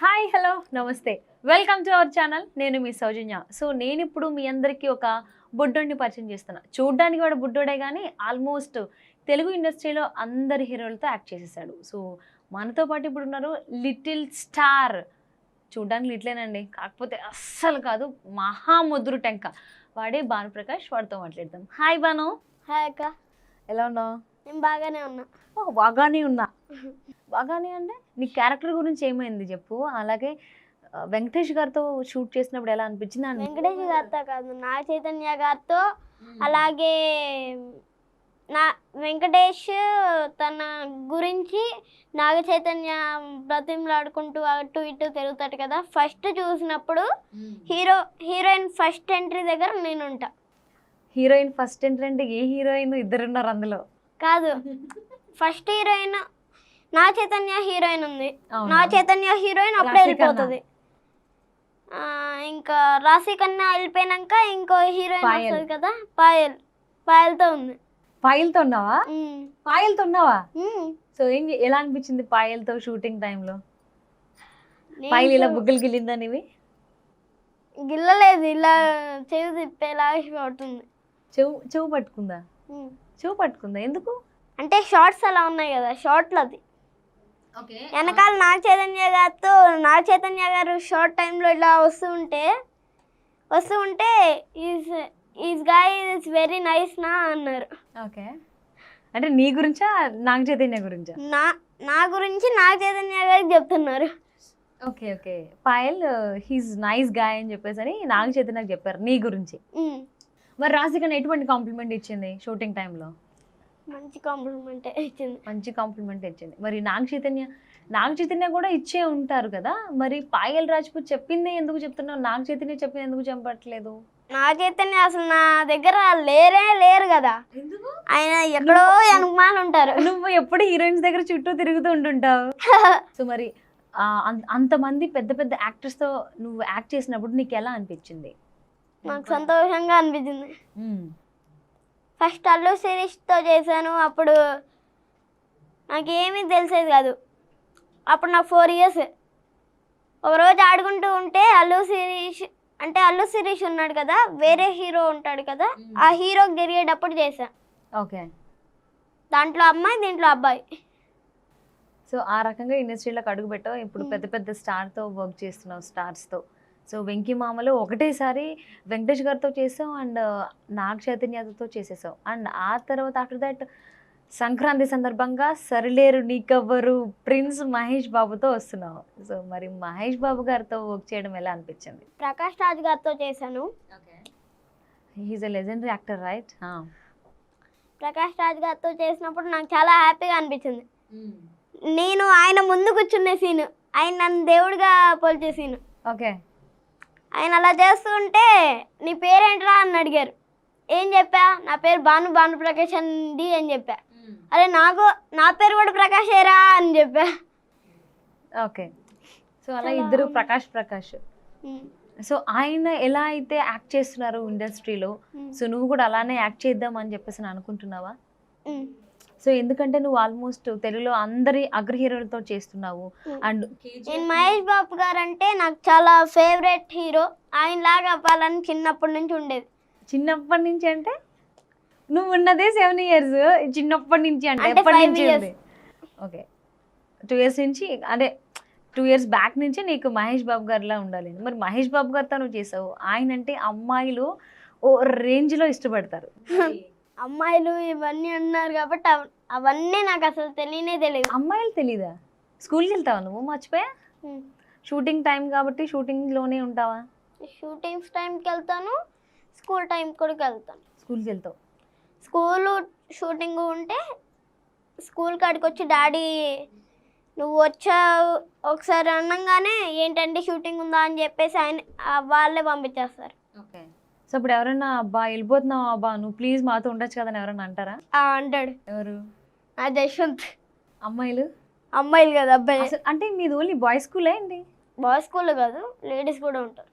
Hi hello నమస్తే welcome to our channel. నేను మీ సౌజన్య. So నేను ఇప్పుడు మీ అందరికీ ఒక బుడ్డోడిని పరిచయం చేస్తున్నా. చూడ్డానికి వాడు బుడ్డోడే కానీ ఆల్మోస్ట్ తెలుగు ఇండస్ట్రీలో అందరి హీరోలతో యాక్ట్ చేసేసాడు. సో మనతో పాటు ఇప్పుడు ఉన్నారు లిటిల్ స్టార్. చూడ్డానికి లిట్లేనండి, కాకపోతే అస్సలు కాదు, మహాముద్రు టెంక. వాడే భానుప్రకాష్. వాడితో మాట్లాడదాం. హాయ్ భాను. హాయ్ అక్క, ఎలా ఉన్నావు? నేను బాగానే ఉన్నా. బాగానే ఉన్నా. బాగానే అంటే నీ క్యారెక్టర్ గురించి ఏమైంది చెప్పు. అలాగే వెంకటేష్ గారితో షూట్ చేసినప్పుడు ఎలా అనిపించింది? వెంకటేష్ గారితో కాదు, నాగ చైతన్య గారితో. అలాగే నా వెంకటేష్ తన గురించి నాగ చైతన్య బ్రతిమలాడుకుంటూ అటు ఇటు తిరుగుతాడు కదా. ఫస్ట్ చూసినప్పుడు హీరోయిన్ ఫస్ట్ ఎంట్రీ దగ్గర నేను ఉంటా. హీరోయిన్ ఫస్ట్ ఎంట్రీ అంటే ఏ హీరోయిన్? ఇద్దరున్నారు అందులో. కాదు, ఫస్ట్ హీరోయిన్ నా చైతన్య హీరోయిన్ ఉంది. నా చైతన్య హీరోయిన్ అప్పుడే వెళ్ళిపోతుంది. ఇంకా రాశి కన్నా వెళ్ళిపోయినాక ఇంకో హీరోయిన్ వస్తుంది కదా, పాయల్తో ఉంది. పాయల్తో ఉన్నావా? పాయల్తో ఉన్నావా? సో ఎలా అనిపించింది పాయల్తో షూటింగ్ టైంలో? పాయల్ ఇలా బుగ్గలు గిల్లిందా నీవి? గిల్లలేదు, ఇలా చెవి తిప్పేలాగా పడుతుంది. చెవు పట్టుకుందా? చెవు పట్టుకుందా? ఎందుకు అంటే షార్ట్స్ అలా ఉన్నాయి కదా, షార్ట్లు అది. వెనకాల నాగ చైతన్య గారు షార్ట్ టైంలో ఇలా వస్తూ ఉంటే is guy is very nice నా అన్నారు. ఓకే, అంటే నీ గురించా నాగ చైతన్య గురించా? నా గురించి నాగ చైతన్య గారికి చెప్తున్నారు. Okay okay, Payal he's nice guy అని చెప్పేసి అని నాగ చైతన్యకి చెప్పారు నీ గురించి. మరి రాశికన్నా ఎటువంటి కాంప్లిమెంట్ ఇచ్చింది షూటింగ్ టైంలో? మంచి కాంప్లిమెంట్ ఇచ్చింది. మంచి కాంప్లిమెంట్ ఇచ్చింది. మరి నాగ చైతన్య కూడా ఇచ్చే ఉంటారు కదా. మరి పాయల్ రాజ్పూత్ చెప్పిందే ఎందుకు చెప్తున్నావు? నాగ చైతన్య చెప్పింది ఎందుకు చెప్పట్లేదు? నాగ చైతన్య అసలు నా దగ్గర లేరు కదా, ఆయన ఎక్కడో అనుమానం ఉంటారు. నువ్వు ఎప్పుడు హీరోయిన్స్ దగ్గర చుట్టూ తిరుగుతూ ఉంటుంటావు. సో మరి అంతమంది పెద్ద పెద్ద యాక్టర్స్తో నువ్వు యాక్ట్ చేసినప్పుడు నీకు ఎలా అనిపించింది? నాకు సంతోషంగా అనిపించింది. ఫస్ట్ అల్లు శిరీష్తో చేశాను. అప్పుడు నాకేమీ తెలిసేది కాదు. అప్పుడు నాకు 4 years. ఒకరోజు ఆడుకుంటూ ఉంటే అల్లు శిరీష్ ఉన్నాడు కదా, వేరే హీరో ఉంటాడు కదా, ఆ హీరోకి జరిగేటప్పుడు చేశా. ఓకే, దాంట్లో అమ్మాయి, దీంట్లో అబ్బాయి. సో ఆ రకంగా ఇండస్ట్రీలోకి అడుగు పెట్టావు. ఇప్పుడు పెద్ద పెద్ద స్టార్తో వర్క్ చేస్తున్నావు, స్టార్స్తో. సో వెంకీ మామలో ఒకటేసారి వెంకటేష్ గారితో చేసావు అండ్ నాగ చైతన్యతో చేసేసావు. అండ్ ఆ తర్వాత ఆఫ్టర్ దట్ సంక్రాంతి సందర్భంగా సరిలేరు నీకెవ్వరు ప్రిన్స్ మహేష్ బాబుతో వస్తున్నావు. సో మరి మహేష్ బాబు గారితో వర్క్ చేయడం ఎలా అనిపించింది? ప్రకాష్ రాజ్ గారితో చేశాను. He is a legendary actor right? Prakash Raj గారితో చేసినప్పుడు నాకు చాలా హ్యాపీగా అనిపించింది. నేను ఆయన ముందు కూర్చునే సీను, ఆయన నన్ను దేవుడిగా పోల్చే సీను. ఓకే, ఆయన అలా చేస్తూ ఉంటే నీ పేరేంట్రా అని అడిగారు. ఏం చెప్పా? నా పేరు భానుప్రకాష్ అండి అని చెప్పా. అరే నా పేరు కూడా ప్రకాశేరా అని చెప్పా. ఓకే, సో అలా ఇద్దరు ప్రకాష్. సో ఆయన ఎలా అయితే యాక్ట్ చేస్తున్నారు ఇండస్ట్రీలో, సో నువ్వు కూడా అలానే యాక్ట్ చేద్దాం అని చెప్పేసి అనుకుంటున్నావా? సో ఎందుకంటే నువ్వు ఆల్మోస్ట్ తెలుగులో అందరి అగ్ర హీరోలతో చేస్తున్నావు. అండ్ నేను మహేష్ బాబు గారు అంటే నాకు చాలా ఫేవరెట్ హీరో. ఆయన లాగా అవ్వాలని చిన్నప్పటి నుంచి ఉండేది. చిన్నప్పటి నుంచి అంటే నువ్వు ఉన్నదే 7 years, చిన్నప్పటి నుంచి అంటే ఎప్పటి నుంచి ఉంది? ఓకే, 2 years నుంచి, అంటే 2 years బ్యాక్ నుంచి నీకు మహేష్ బాబు గారిలా ఉండాలి. మరి మహేష్ బాబు గారితో నువ్వు చేసావు. ఆయన అంటే అమ్మాయిలు ఓ రేంజ్లో ఇష్టపడతారు. అమ్మాయిలు ఇవన్నీ అన్నారు కాబట్టి అవన్నీ నాకు అసలు తెలియదు. అమ్మాయిలు తెలీదా? స్కూల్కి వెళ్తావా నువ్వు? మర్చిపోయా. షూటింగ్ టైం కాబట్టి షూటింగ్లోనే ఉంటావా? షూటింగ్స్ టైంకి వెళ్తాను, స్కూల్ టైం కూడా వెళ్తాను. స్కూల్కి వెళ్తావు? స్కూల్ షూటింగ్ ఉంటే స్కూల్ కాడికి వచ్చి డాడీ నువ్వు వచ్చావు ఒకసారి అనగానే ఏంటంటే షూటింగ్ ఉందా అని చెప్పేసి వాళ్ళే పంపించేస్తారు. ఓకే, సో ఇప్పుడు ఎవరైనా అబ్బా వెళ్ళిపోతున్నావు అబ్బా నువ్వు ప్లీజ్ మాతో ఉండొచ్చు కదా అని ఎవరైనా అంటారా? అంటాడు. ఎవరు? నా జశ్వంత్. అమ్మాయిలు కదా, అబ్బాయి. అంటే మీది ఓన్లీ బాయ్స్ స్కూల్ ఏంటి? బాయ్స్ స్కూల్ కాదు, లేడీస్ కూడా ఉంటారు.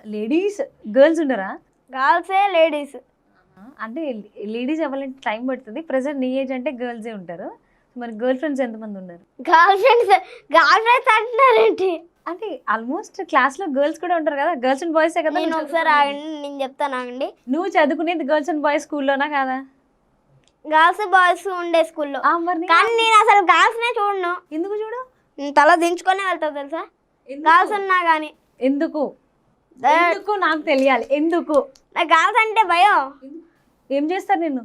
లేడీస్ గర్ల్స్ ఉండరా? గర్ల్సే లేడీస్. అంటే లేడీస్ అవ్వాలంటే టైం పడుతుంది. ప్రెసెంట్ నీ ఏజ్ అంటే గర్ల్సే ఉంటారు. మరి గర్ల్ ఫ్రెండ్స్ ఎంతమంది ఉన్నారు? గర్ల్ ఫ్రెండ్స్ అంటున్నారేంటి? అంటే ఆల్మోస్ట్ క్లాస్ లో గర్ల్స్ కూడా ఉంటారు కదా, గర్ల్స్ అండ్ బాయ్స్ కదా. నేను ఒకసారి ఆగండి, నేను చెప్తాను ఆగండి. నువ్వు చదువుకునేది గర్ల్స్ అండ్ బాయ్స్ స్కూల్లోనా కాదా? గర్ల్స్ బాయ్స్ ఉండే స్కూల్లో, మరి కానీ నేను అసలు గర్ల్స్నే చూడను. ఎందుకు చూడు? నేను తల దించుకొని వెళ్తా తెలుసా, గర్ల్స్ ఉన్నా కానీ. ఎందుకు ఎందుకు నాకు తెలియాలి, ఎందుకు? నాకు గర్ల్స్ అంటే భయం. ఏం చేస్తారు నిన్ను?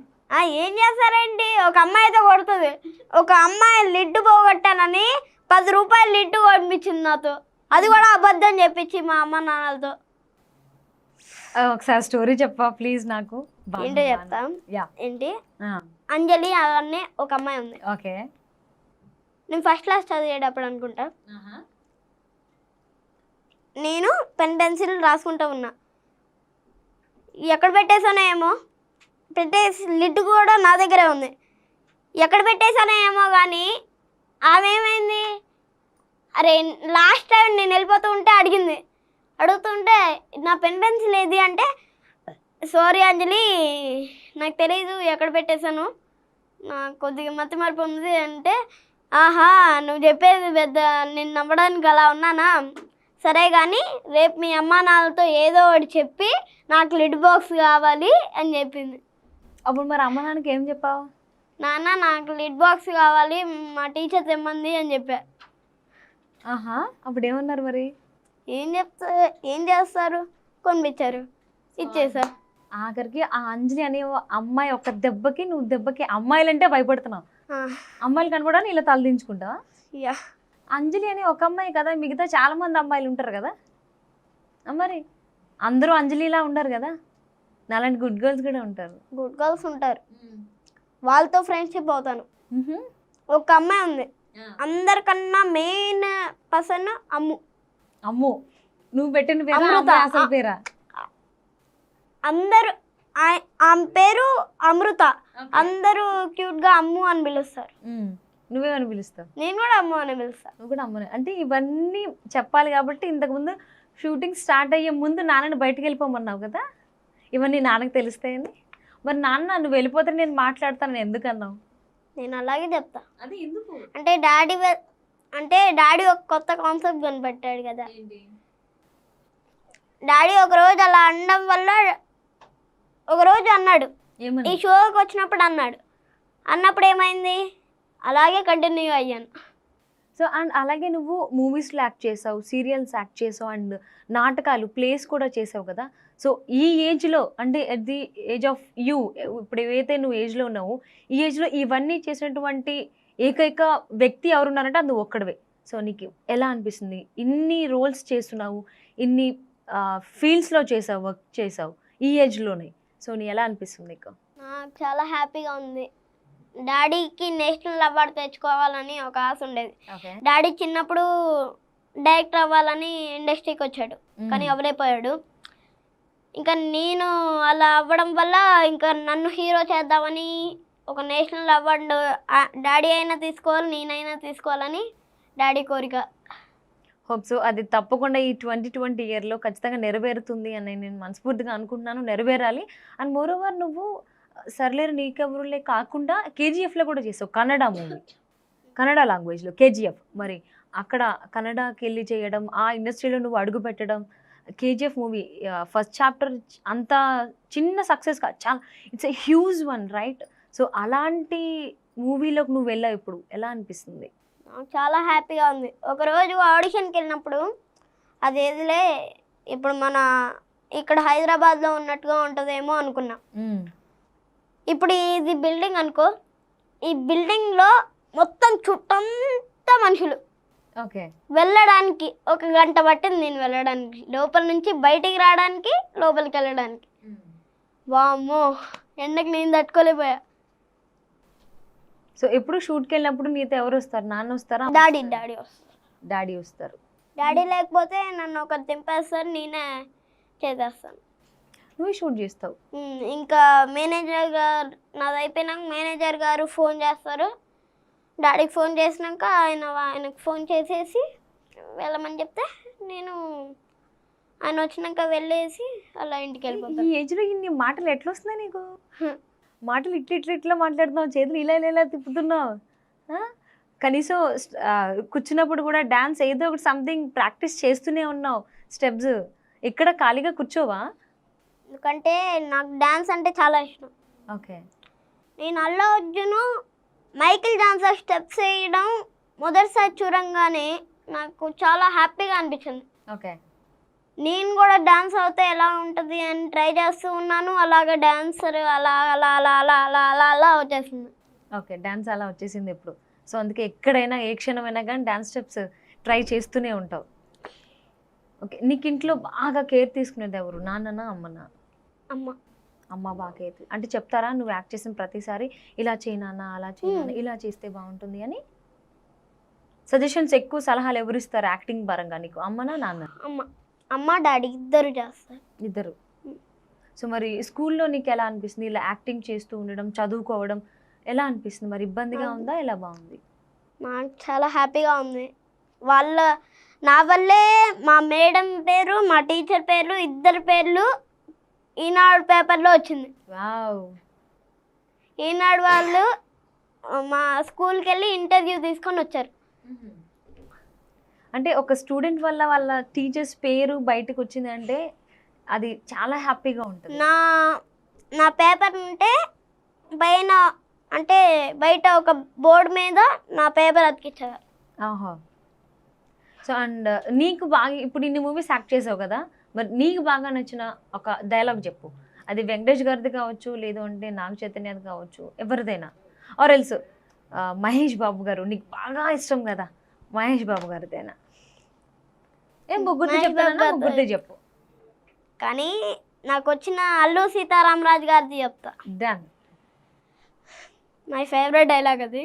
ఏం చేస్తారండి, ఒక అమ్మాయి అయితే కొడుతుంది. ఒక అమ్మాయి లిడ్డు పోగొట్టానని 10 రూపాయలు లిడ్డు కొనిపించింది నాతో, అది కూడా అబద్ధం చెప్పించి మా అమ్మ నాన్నలతో. ఒకసారి స్టోరీ చెప్పా ప్లీజ్ నాకు. ఏంటో చెప్తాం. యా. ఏంటి, అంజలి అనే ఒక అమ్మాయి ఉంది. ఓకే. నేను ఫస్ట్ క్లాస్ చదివేటప్పుడు అనుకుంటా, నేను పెన్ పెన్సిల్ రాసుకుంటూ ఉన్నా. ఎక్కడ పెట్టేసానో ఏమో, పెట్టేసి లిడ్ కూడా నా దగ్గరే ఉంది. ఎక్కడ పెట్టేసానో ఏమో కానీ ఆమె ఏమైంది, అరే లాస్ట్ టైం నేను వెళ్ళిపోతూ ఉంటే అడుగుతుంటే నా పెన్ పెన్సిల్ ఏది అంటే, సారీ అంజలి నాకు తెలీదు ఎక్కడ పెట్టేశాను, నాకు కొద్దిగా మతి మార్పు ఉంది అంటే, ఆహా నువ్వు చెప్పేది పెద్ద నేను నమ్మడానికి అలా ఉన్నానా, సరే కానీ రేపు మీ అమ్మా నాన్నలతో ఏదో ఒకటి చెప్పి నాకు లిడ్ బాక్స్ కావాలి అని చెప్పింది. అప్పుడు మరి అమ్మ నాన్నకి ఏం చెప్పావు? నాన్న నాకు లిడ్ బాక్స్ కావాలి, మా టీచర్ తెమ్మంది అని చెప్పా. అప్పుడు ఏమన్నారు మరి? ఏం చేస్తారు, కొనిపించారు, ఇచ్చేసారు. ఆఖరికి ఆ అంజలి అనే అమ్మాయి ఒక దెబ్బకి నువ్వు దెబ్బకి అమ్మాయిలంటే భయపడుతున్నావు, అమ్మాయిలు కనపడని ఇలా తలదించుకుంటావా? యా. అంజలి అని ఒక అమ్మాయి కదా, మిగతా చాలా మంది అమ్మాయిలు ఉంటారు కదా, మరి అందరూ అంజలిలా ఉండరు కదా, నాలాంటి గుడ్ గర్ల్స్ కూడా ఉంటారు. గుడ్ గర్ల్స్ ఉంటారు, వాళ్ళతో ఫ్రెండ్షిప్ అవుతాను. ఒక అమ్మాయి ఉంది, అందరికన్నా మెయిన్ పర్సన్ అమ్ము. నువ్వు పెట్టిన పేరు అమృత. అసలు పేరా? అందరూ ఆమె పేరు అమృత, అందరూ క్యూట్ గా అమ్ము అని పిలుస్తారు. నువ్వేమని పిలుస్తావు? నేను కూడా అమ్ము అని పిలుస్తాను. నువ్వు కూడా అమ్మని అంటే ఇవన్నీ చెప్పాలి కాబట్టి ఇంతకుముందు షూటింగ్ స్టార్ట్ అయ్యే ముందు నాన్నని బయటకు వెళ్ళిపోమన్నావు కదా, ఇవన్నీ నాన్నకు తెలుస్తాయని. మరి నాన్న నువ్వు వెళ్ళిపోతే నేను మాట్లాడతాను ఎందుకు అన్నావు? నేను అలాగే చెప్తా. అది ఎందుకు అంటే డాడీ ఒక కొత్త కాన్సెప్ట్ కనిపెట్టాడు కదా. డాడీ ఒకరోజు అలా అనడం వల్ల ఒకరోజు అన్నాడు, ఈ షోకి వచ్చినప్పుడు అన్నప్పుడు ఏమైంది, అలాగే కంటిన్యూ అయ్యాను. సో అండ్ అలాగే నువ్వు మూవీస్లో యాక్ట్ చేసావు, సీరియల్స్ యాక్ట్ చేసావు, అండ్ నాటకాలు ప్లేస్ కూడా చేసావు కదా. సో ఈ ఏజ్లో అంటే at the age of you, ఇప్పుడు ఏవైతే నువ్వు ఏజ్లో ఉన్నావు, ఈ ఏజ్లో ఇవన్నీ చేసినటువంటి ఏకైక వ్యక్తి ఎవరున్నారంటే అది నువ్వు ఒక్కడవే. సో నీకు ఎలా అనిపిస్తుంది, ఇన్ని రోల్స్ చేస్తున్నావు, ఇన్ని ఫీల్డ్స్లో చేసావు, వర్క్ చేసావు ఈ ఏజ్లోనే, సో నీ ఎలా అనిపిస్తుంది నీకు? నాకు చాలా హ్యాపీగా ఉంది. డాడీకి నేషనల్ అవార్డు తెచ్చుకోవాలని ఒక ఆశ ఉండేది. డాడీ చిన్నప్పుడు డైరెక్టర్ అవ్వాలని ఇండస్ట్రీకి వచ్చాడు, కానీ ఎవరైపోయాడు. ఇంకా నేను అలా అవ్వడం వల్ల ఇంకా నన్ను హీరో చేద్దామని ఒక నేషనల్ అవార్డు డాడీ అయినా తీసుకోవాలి, నేనైనా తీసుకోవాలని డాడీ కోరిక. హోప్ సో అది తప్పకుండా ఈ 2020 ఇయర్లో ఖచ్చితంగా నెరవేరుతుంది అని నేను మనస్ఫూర్తిగా అనుకుంటున్నాను, నెరవేరాలి. అండ్ మోరోవర్ నువ్వు సర్లేరు నీకెవరులే కాకుండా కేజీఎఫ్లో కూడా చేసావు, కన్నడ మూవీ, కన్నడ లాంగ్వేజ్లో కేజీఎఫ్. మరి అక్కడ కన్నడకి వెళ్ళి చేయడం, ఆ ఇండస్ట్రీలో నువ్వు అడుగు పెట్టడం, కేజీఎఫ్ మూవీ ఫస్ట్ చాప్టర్ అంత చిన్న సక్సెస్ కాదు, చాలా it's a huge one right. So అలాంటి మూవీలోకి నువ్వు వెళ్ళావు, ఇప్పుడు ఎలా అనిపిస్తుంది? నాకు చాలా హ్యాపీగా ఉంది. ఒకరోజు ఆడిషన్కి వెళ్ళినప్పుడు అదేదిలే ఇప్పుడు మన ఇక్కడ హైదరాబాద్లో ఉన్నట్టుగా ఉంటుందేమో అనుకున్నా. ఇప్పుడు ఇది బిల్డింగ్ అనుకో, ఈ బిల్డింగ్లో మొత్తం చుట్టంతా మనుషులు. ఓకే. వెళ్ళడానికి 1 గంట పట్టింది నేను వెళ్ళడానికి, లోపల నుంచి బయటికి రావడానికి, లోపలికి వెళ్ళడానికి. వామ్మో ఎండకి నేను తట్టుకోలేకపోయా. సో ఎప్పుడు షూట్కి వెళ్ళినప్పుడు నీతో ఎవరు వస్తారు? నాన్న వస్తారా? డాడీ వస్తారు. డాడీ లేకపోతే నన్ను ఒకరు దింపేస్తారు, నేనే చేసేస్తాను. నువ్వు షూట్ చేస్తావు. ఇంకా మేనేజర్ గారు నాది అయిపోయినాక మేనేజర్ గారు ఫోన్ చేస్తారు, డాడీకి ఫోన్ చేసినాక ఆయనకు ఫోన్ చేసేసి వెళ్ళమని చెప్తే ఆయన వచ్చినాక వెళ్ళేసి అలా ఇంటికి వెళ్ళిపోతాను. ఈ ఏజ్లో ఇన్ని మాటలు ఎట్లా వస్తున్నాయి నీకు? మాటలు ఇట్లా మాట్లాడుతున్నావు, చేతులు ఇలా తిప్పుతున్నావు. కనీసం కూర్చున్నప్పుడు కూడా డాన్స్ ఏదో ఒకటి సంథింగ్ ప్రాక్టీస్ చేస్తూనే ఉన్నావు స్టెప్స్. ఇక్కడ ఖాళీగా కూర్చోవా? ఎందుకంటే నాకు డ్యాన్స్ అంటే చాలా ఇష్టం. ఓకే. నేను Allu Arjun Michael Johnson steps వేయడం మొదటిసారి చూడంగానే నాకు చాలా హ్యాపీగా అనిపించింది. ఓకే. నేను కూడా డ్యాన్స్ అవుతే ఎలా ఉంటుంది అని ట్రై చేస్తూ ఉన్నాను. అలాగే డ్యాన్సర్ అలా అలా అలా అలా అలా అలా అలా వచ్చేసింది. ఓకే, డ్యాన్స్ అలా వచ్చేసింది ఇప్పుడు. సో అందుకే ఎక్కడైనా ఏ క్షణమైనా కానీ డ్యాన్స్ స్టెప్స్ ట్రై చేస్తూనే ఉంటావు. ఓకే, నీకు ఇంట్లో బాగా కేర్ తీసుకునేది ఎవరు, నాన్ననా అమ్మనా? అమ్మ. అమ్మ బాగా కేర్ అంటే చెప్తారా నువ్వు యాక్ట్ చేసిన ప్రతిసారి ఇలా చేయనా అలా చేయనా ఇలా చేస్తే బాగుంటుంది అని? సజెషన్స్ ఎక్కువ సలహాలు ఎవరు ఇస్తారు యాక్టింగ్ పరంగా నీకు, అమ్మనా నాన్న? అమ్మ. అమ్మ డాడీ ఇద్దరు చేస్తారు. ఇద్దరు. సో మరి స్కూల్లో నీకు ఎలా అనిపిస్తుంది ఇలా యాక్టింగ్ చేస్తూ ఉండడం, చదువుకోవడం ఎలా అనిపిస్తుంది? మరి ఇబ్బందిగా ఉందా, ఎలా బాగుంది? నాకు చాలా హ్యాపీగా ఉంది. నా వల్లే మా మేడం పేరు, మా టీచర్ పేర్లు, ఇద్దరు పేర్లు ఈనాడు పేపర్లో వచ్చింది. వావ్. ఈనాడు వాళ్ళు మా స్కూల్కి వెళ్ళి ఇంటర్వ్యూ తీసుకొని వచ్చారు. అంటే ఒక స్టూడెంట్ వల్ల వాళ్ళ టీచర్స్ పేరు బయటకు వచ్చిందంటే అది చాలా హ్యాపీగా ఉంటుంది. నా పేపర్ ఉంటే పైన అంటే బయట ఒక బోర్డు మీద నా పేపర్ అతికించారు. ఆహా. సో అండ్ నీకు బాగా ఇప్పుడు ఇన్ని మూవీస్ యాక్ట్ చేసావు కదా, మరి నీకు బాగా నచ్చిన ఒక డైలాగ్ చెప్పు. అది వెంకటేష్ గారిది కావచ్చు, లేదు అంటే నాగ చైతన్యది కావచ్చు, ఎవరిదైనా. ఆర్ ఎల్స్ మహేష్ బాబు గారు నీకు బాగా ఇష్టం కదా, మహేష్ బాబు గారిదైనా. ఏం ముగ్గురిది చెప్తానన్నా ముగ్గురిది చెప్పు. కానీ నాకు వచ్చిన అల్లు సీతారామరాజు గారిది చెప్తా. డన్. మై ఫేవరెట్ డైలాగ్ అది.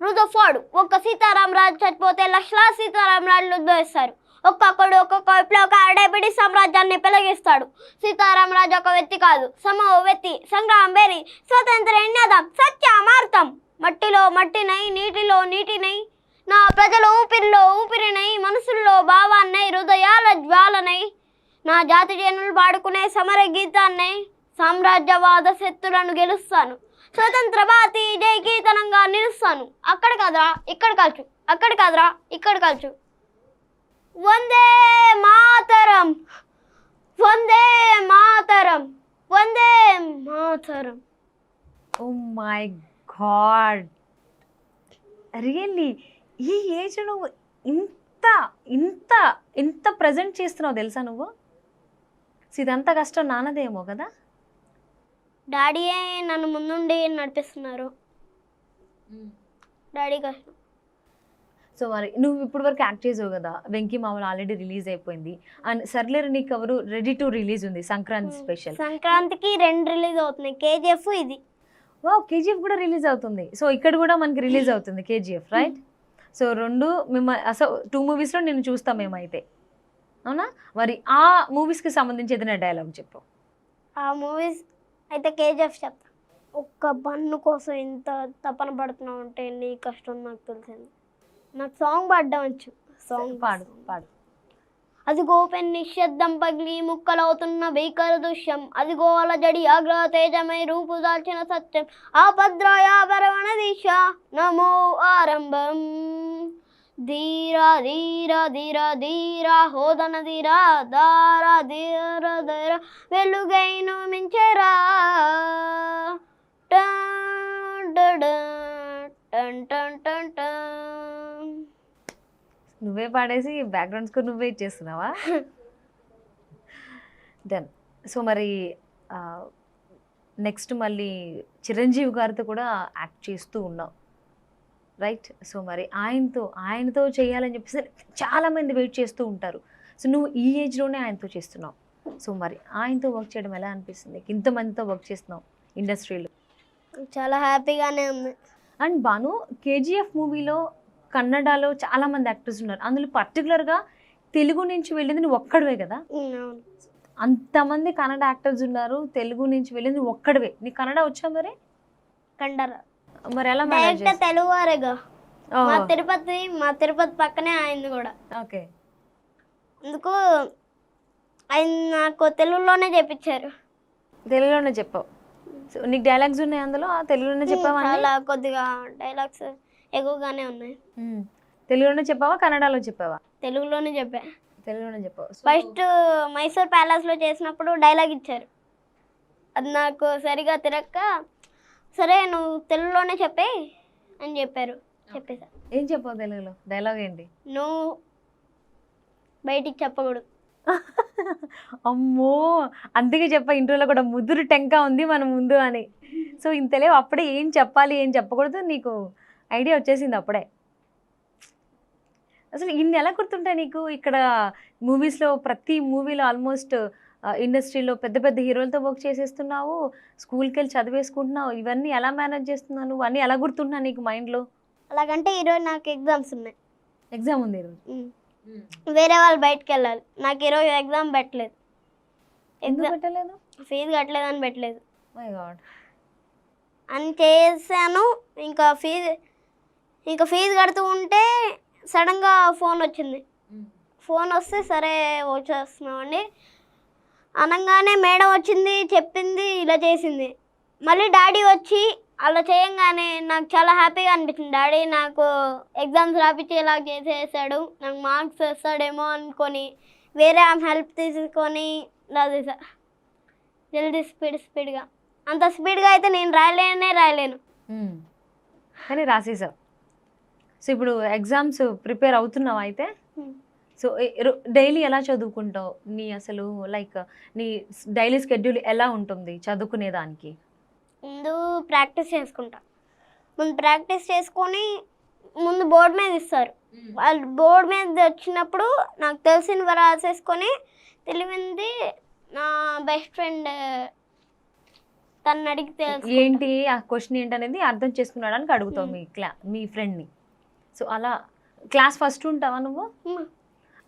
రుజఫాడు ఒక్క సీతారామరాజు చచ్చిపోతే లక్షల సీతారామరాజులు ఉద్భవిస్తారు. ఒక్కొక్కడు ఒక్కొక్క విప్లవకారుడైపడి సామ్రాజ్యాన్ని పెలగిస్తాడు. సీతారామరాజు ఒక వ్యక్తి కాదు, సమూహ వ్యక్తి, సంగ్రామం బేరి, స్వతంత్ర నినాదం, సత్యమార్తం. మట్టిలో మట్టినై, నీటిలో నీటినై, నా ప్రజల ఊపిరిలో ఊపిరినై, మనసుల్లో భావాన్నై, హృదయాల జ్వాలనై, నా జాతి జనులు పాడుకునే సమర గీతాన్నై, సామ్రాజ్యవాద శక్తులను గెలుస్తాను. స్వతంత్ర భారతి జై కీర్తనంగా నిలుస్తాను. అక్కడ కదరా ఇక్కడ కాల్చు, అక్కడ కదరా ఇక్కడ కాల్చు. Vande Mataram, Vande Mataram, Vande Mataram. Oh my God, really ఈ ఏజ్ నువ్వు ఇంత ఇంత ఇంత ప్రజెంట్ చేస్తున్నావు తెలుసా నువ్వు? ఇదంతా కష్టం నాన్నదేమో కదా. డాడీయే నన్ను ముందుండి నడిపిస్తున్నారు. డాడీ కష్టం. సో మరి నువ్వు ఇప్పుడు వరకు యాక్ట్ చేసావు కదా, వెంకీ మామూలు ఆల్రెడీ రిలీజ్ అయిపోయింది అండ్ సర్లేరు నీకు ఎవరు రెడీ టు రిలీజ్ ఉంది సంక్రాంతి స్పెషల్. సంక్రాంతికి 2 రిలీజ్ అవుతున్నాయి, కేజీఎఫ్ ఇది. వా, కేజీఎఫ్ కూడా రిలీజ్ అవుతుంది. సో ఇక్కడ కూడా మనకి రిలీజ్ అవుతుంది కేజీఎఫ్, రైట్? సో రెండు అసలు 2 మూవీస్లో నేను చూస్తాం మేమైతే, అవునా? మరి ఆ మూవీస్కి సంబంధించి ఏదైనా డైలాగ్ చెప్పు. ఆ మూవీస్ అయితే కేజీఎఫ్ చెప్తా. ఒక్క బన్ను కోసం ఇంత తపన పడుతున్నావు అంటే నీ కష్టం నాకు తెలిసింది. నాకు సాంగ్ పాడడం వచ్చు. సాంగ్ పాడు పాడు. అదిగో పెన్ నిశ్శబ్దం పగిలి ముక్కలవుతున్న భీకర దృశ్యం, అదిగో అలజడి ఆగ్రహ తేజమై రూపు దాల్చిన సత్యం, ఆ భద్రాయాభరవణ దిశ నమో ఆరంభం, ధీరా ధీరా ధీరా ధీరా హోదన ధీరా దారా ధీర ధీర వెలుగైను మించెరా టన్ టన్ టన్ టన్ టన్. నువ్వే పాడేసి బ్యాక్గ్రౌండ్ స్కోర్ నువ్వే ఇచ్చేస్తున్నావా? డన్. సో మరి నెక్స్ట్ మళ్ళీ చిరంజీవి గారితో కూడా యాక్ట్ చేస్తూ ఉన్నావు, రైట్? సో మరి ఆయనతో చేయాలని చెప్పేసి చాలామంది వెయిట్ చేస్తూ ఉంటారు. సో నువ్వు ఈ ఏజ్లోనే ఆయనతో చేస్తున్నావు. సో మరి ఆయనతో వర్క్ చేయడం ఎలా అనిపిస్తుంది? ఇంతమందితో వర్క్ చేస్తున్నావు ఇండస్ట్రీలో. చాలా హ్యాపీగానే ఉంది. అండ్ బాను, కేజీఎఫ్ మూవీలో కన్నడలో చాలామంది యాక్టర్స్ ఉన్నారు, అందులో పర్టికులర్గా తెలుగు నుంచి వెళ్ళింది నువ్వు ఒక్కడవే కదా. అంతమంది కన్నడ యాక్టర్స్ ఉన్నారు, తెలుగు నుంచి వెళ్ళింది నువ్వు ఒక్కడవే. నీకు కన్నడ వచ్చా మరి? కన్నడ మరి ఎలా తెలుగు వారేగా. మా తిరుపతి పక్కనే అయింది కూడా. ఓకే. అందుకు ఆయన నాకు తెలుగులోనే చెప్పించారు. తెలుగులోనే చెప్పావు. సో నీకు డైలాగ్స్ ఉన్నాయి అందులో తెలుగులోనే చెప్పావా అన్నీ? చాలా కొద్దిగా డైలాగ్స్ ఎక్కువగానే ఉన్నాయి. తెలుగులోనే చెప్పావా కన్నడలో చెప్పావా? తెలుగులోనే చెప్పా. తెలుగులోనే చెప్పావు. ఫస్ట్ మైసూర్ ప్యాలెస్లో చేసినప్పుడు డైలాగ్ ఇచ్చారు, అది నాకు సరిగా తిరక్క, సరే నువ్వు తెలుగులోనే చెప్పే అని చెప్పారు. చెప్పేసా. ఏం చెప్పావు తెలుగులో? డైలాగ్ ఏంటి? నువ్వు బయటికి చెప్పకూడదు. అమ్మో, అందుకే చెప్పా ఇంట్రోలో కూడా ముదురు టెంకా ఉంది మన ముందు అని. సో ఇంతలేవు అప్పుడే ఏం చెప్పాలి ఏం చెప్పకూడదు నీకు ఐడియా వచ్చేసింది అప్పుడే. అసలు ఇన్ని ఎలా గుర్తుంటాయి నీకు? ఇక్కడ మూవీస్లో ప్రతి మూవీలో ఆల్మోస్ట్ ఇండస్ట్రీలో పెద్ద పెద్ద హీరోలతో వర్క్ చేసేస్తున్నావు, స్కూల్కి వెళ్ళి చదివేసుకుంటున్నావు, ఇవన్నీ ఎలా మేనేజ్ చేస్తున్నావు నువ్వు? అన్నీ ఎలా గుర్తుంటున్నా నీకు మైండ్లో? అలాగంటే ఈరోజు నాకు ఎగ్జామ్స్ ఉన్నాయి. ఎగ్జామ్ ఉంది ఈరోజు. వేరే వాళ్ళు బయటకు వెళ్ళాలి, నాకు ఈరోజు ఎగ్జామ్ పెట్టలేదు. ఎందుకు పెట్టలేదు? ఫీజు కట్టలేదని పెట్టలేదు. My God. అని చేశాను. ఇంకా ఫీజు కడుతూ ఉంటే సడన్గా ఫోన్ వచ్చింది. ఫోన్ వస్తే సరే వచ్చేస్తున్నామండి అనగానే మేడం వచ్చింది, చెప్పింది, ఇలా చేసింది. మళ్ళీ డాడీ వచ్చి అలా చేయంగానే నాకు చాలా హ్యాపీగా అనిపించింది. డాడీ నాకు ఎగ్జామ్స్ రాపించేలా చేసేసాడు, నాకు మార్క్స్ వస్తాడేమో అనుకొని వేరే ఆమె హెల్ప్ తీసుకొని ఇలా చేసా. జల్దీ స్పీడ్గా, అంత స్పీడ్గా అయితే నేను రాయలేను. కానీ రాసేసావు. సో ఇప్పుడు ఎగ్జామ్స్ ప్రిపేర్ అవుతున్నావు అయితే? సో డైలీ ఎలా చదువుకుంటావు? నీ అసలు లైక్ నీ డైలీ స్కెడ్యూల్ ఎలా ఉంటుంది చదువుకునే దానికి? ముందు ప్రాక్టీస్ చేసుకుంటా. ప్రాక్టీస్ చేసుకొని ముందు బోర్డు మీద ఇస్తారు. వాళ్ళు బోర్డు మీద వచ్చినప్పుడు నాకు తెలిసిన రాసేసుకొని, తెలివింది నా బెస్ట్ ఫ్రెండ్ తను అడిగితే ఏంటి ఆ క్వశ్చన్ ఏంటనేది అర్థం చేసుకున్నాడానికి అడుగుతావు మీ ఫ్రెండ్ని. సో అలా క్లాస్ ఫస్ట్ ఉంటావా నువ్వు?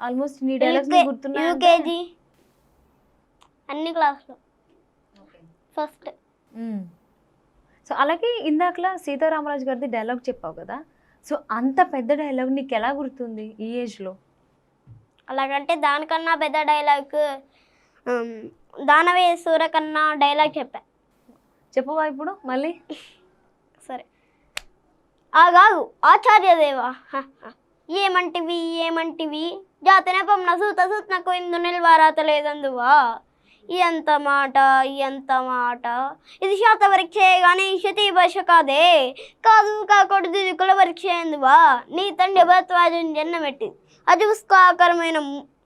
ఆల్మోస్ట్ నీ డైలాగ్స్ గుర్తున్నాయి? యూకేజీ అన్ని క్లాస్లో ఫస్ట్. సో అలాగే ఇందాకలా సీతారామరాజు గారిది డైలాగ్ చెప్పావు కదా, సో అంత పెద్ద డైలాగ్ నీకు ఎలా గుర్తుంది ఈ ఏజ్లో? అలాగంటే దానికన్నా పెద్ద డైలాగ్ దానవే సూర కన్నా డైలాగ్ చెప్పవా ఇప్పుడు మళ్ళీ? సరే. ఆగాగు ఆచార్యదేవా, ఏమంటివి జాతనేపం నసూత సూత్నకు ఇందు నిల్వారాత లేదందువా. ఎంత మాట ఇది శాత పరీక్షే కానీ శతి భాష కాదు కాకూడదు కుల పరీక్ష ఎందువా. నీ తండ్రి భరద్వాజుని జన్మమెట్టిది, అజుస్కాకరమైన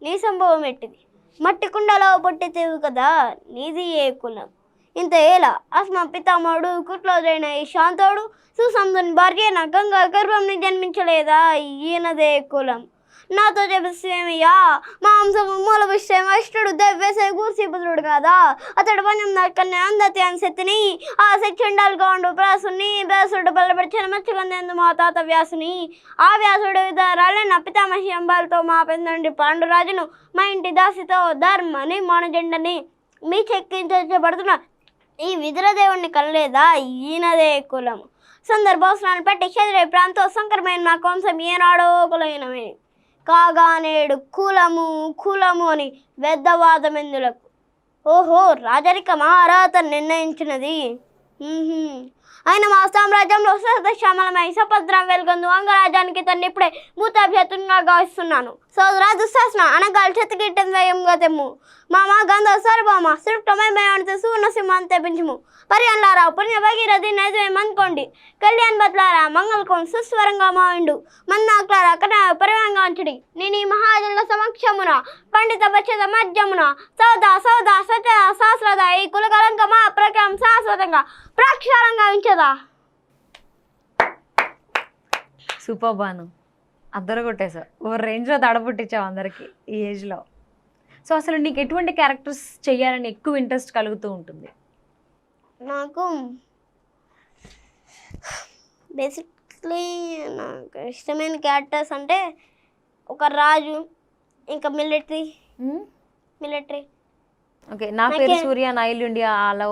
నీ సంభవం ఎట్టిది. మట్టి కుండలో పుట్టితేవు కదా నీది ఏ కులం. ఇంత ఏలా అస్మ పితామహుడు కుట్లోజైన ఈ శాంతోడు సుసంధుని భార్య నా గంగా గర్భంని జన్మించలేదా ఈయనదే కులం. నాతో చెప్పేమయ్యా మాంసము మూల విషయం ఇష్టడు దవ్వేసే గూర్సిపుత్రుడు కాదా. అతడు పంచం దక్కని అందతి అని శక్తిని ఆ శక్తిండాలుగా ఉండు వ్యాసుడు బలపరిచిన మచ్చగందేందు మా తాత వ్యాసుని. ఆ వ్యాసుడు విధారాలే నా పితామహి అంబాలతో మా పెందండి పాండురాజును మా ఇంటి దాసితో ధర్మని మానజెండని మీ చెక్కించబడుతున్న ఈ విదురదేవుణ్ణి కలలేదా ఈయనదే కులము. సందర్భావసరాలు పెట్టి క్షత్రియ ప్రాంతం సంకరమైన మా కొంచెం ఏనాడో కులైనమే కాగా నేడు కులము అని వెద్దవాదమెందులకు. ఓహో రాజరికమా అర్హత నిర్ణయించినది. ఆయన మా సామ్రాజ్యంలో శ్యామలమై సపద్రం వెలుగొందు అంగరాజ్యానికి తను ఇప్పుడే భూతాభ్యతునిగా గావిస్తున్నాను. సోదరా దుశ్శాసన అనగాలు చెత్తగిట్టం వేయంగా తెమ్ము. మామ గంధ సర్వమ సృష్టమయమేమంటే సువర్ణ సింహాన్ని తెప్పించము. పర్యాన్లారా పుణ్య భగీరథి నైజమనుకోండి. కళ్యాణ్ బద్లారా మంగళకోం సుస్వరంగా మావిండు. మన్నాకులారా కన పరివంగా ఉంచుడి. నేను ఈ మహాజనుల సమక్షమున పండిత బచ్చద మధ్యమున సౌదా సచ శాస్త్రద ఈ కులకలంకమా ప్రకారం శాశ్వతంగా ప్రక్షాళంగా ఉంచదా. సూపర్ బాను, అద్దరు కొట్టేసావు. ఓ రేంజ్లో దడబుట్టించావు అందరికీ ఈ ఏజ్లో. సో అసలు నీకు ఎటువంటి క్యారెక్టర్స్ చేయాలని ఎక్కువ ఇంట్రెస్ట్ కలుగుతూ ఉంటుంది? నాకు బేసిక్లీ నాకు ఇష్టమైన క్యారెక్టర్స్ అంటే ఒక రాజు, ఇంకా మిలిటరీ. ఓకే, నా పేరు సూర్య, నా ఇల్లు ఇండియా, అలా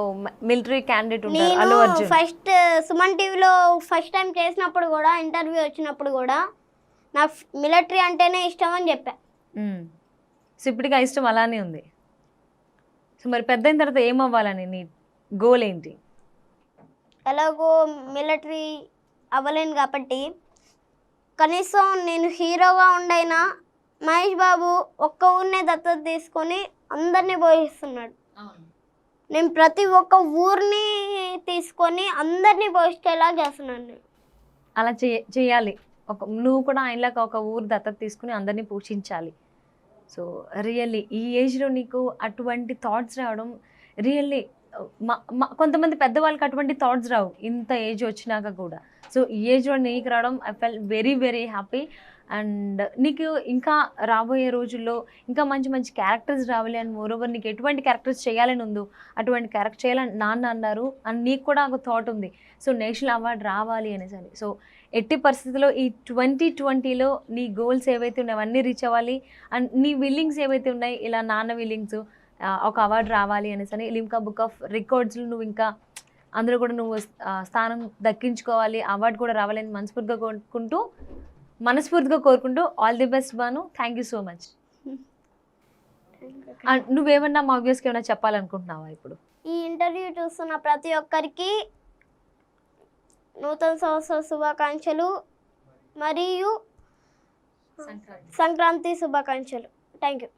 మిలిటరీ క్యాండిడేట్ ఉంటారు అల్లు అర్జున్. ఫస్ట్ సుమన్ టీవీలో ఫస్ట్ టైం చేసినప్పుడు కూడా, ఇంటర్వ్యూ వచ్చినప్పుడు కూడా నా మిలిటరీ అంటేనే ఇష్టం అని చెప్పా. సో ఇప్పటికీ ఆ ఇష్టం అలానే ఉంది. సో మరి పెద్ద అయిన తర్వాత ఏమవ్వాలని నీ గోల్ ఏంటి? ఎలాగో మిలిటరీ అవ్వలేను కాబట్టి కనీసం నేను హీరోగా ఉండైనా మహేష్ బాబు ఒక్క ఊరినే దత్తత తీసుకొని అందరినీ పోషిస్తున్నాడు. నేను ప్రతి ఒక్క ఊరిని తీసుకొని అందరినీ పోషించేలా చేస్తున్నాను నేను. అలా చేయాలి. నువ్వు కూడా ఆయనలాగా ఒక ఊరు దత్తత తీసుకుని అందరినీ పోషించాలి. సో రియల్లీ ఈ ఏజ్లో నీకు అటువంటి థాట్స్ రావడం రియల్లీ కొంతమంది పెద్దవాళ్ళకి అటువంటి థాట్స్ రావు ఇంత ఏజ్ వచ్చినాక కూడా. సో ఈ ఏజ్లో నీకు రావడం I felt very very happy. And నీకు ఇంకా రాబోయే రోజుల్లో ఇంకా మంచి మంచి క్యారెక్టర్స్ రావాలి అండ్ మోరోవర్ నీకు ఎటువంటి క్యారెక్టర్స్ చేయాలని ఉందో అటువంటి క్యారెక్టర్ చేయాలని నాన్న అన్నారు అండ్ నీకు కూడా ఒక థాట్ ఉంది. సో నేషనల్ అవార్డు రావాలి అనేసి. సో ఎట్టి పరిస్థితుల్లో ఈ 2020లో నీ గోల్స్ ఏవైతే ఉన్నాయో అవన్నీ రీచ్ అవ్వాలి అండ్ నీ విల్లింగ్స్ ఏవైతే ఉన్నాయి ఇలా నాన్న విల్లింగ్స్ ఒక అవార్డు రావాలి అనేసి లిమ్కా బుక్ ఆఫ్ రికార్డ్స్లో నువ్వు ఇంకా అందులో కూడా నువ్వు స్థానం దక్కించుకోవాలి, అవార్డు కూడా రావాలని మనస్ఫూర్తిగా కోరుకుంటూ all the best Bhanu. Thank you so much. నువ్వేమన్నా మా వ్యూస్కి ఏమైనా చెప్పాలనుకుంటున్నావా ఇప్పుడు? ఈ ఇంటర్వ్యూ చూస్తున్న ప్రతి ఒక్కరికి నూతన సంవత్సర శుభాకాంక్షలు మరియు సంక్రాంతి శుభాకాంక్షలు. Thank you.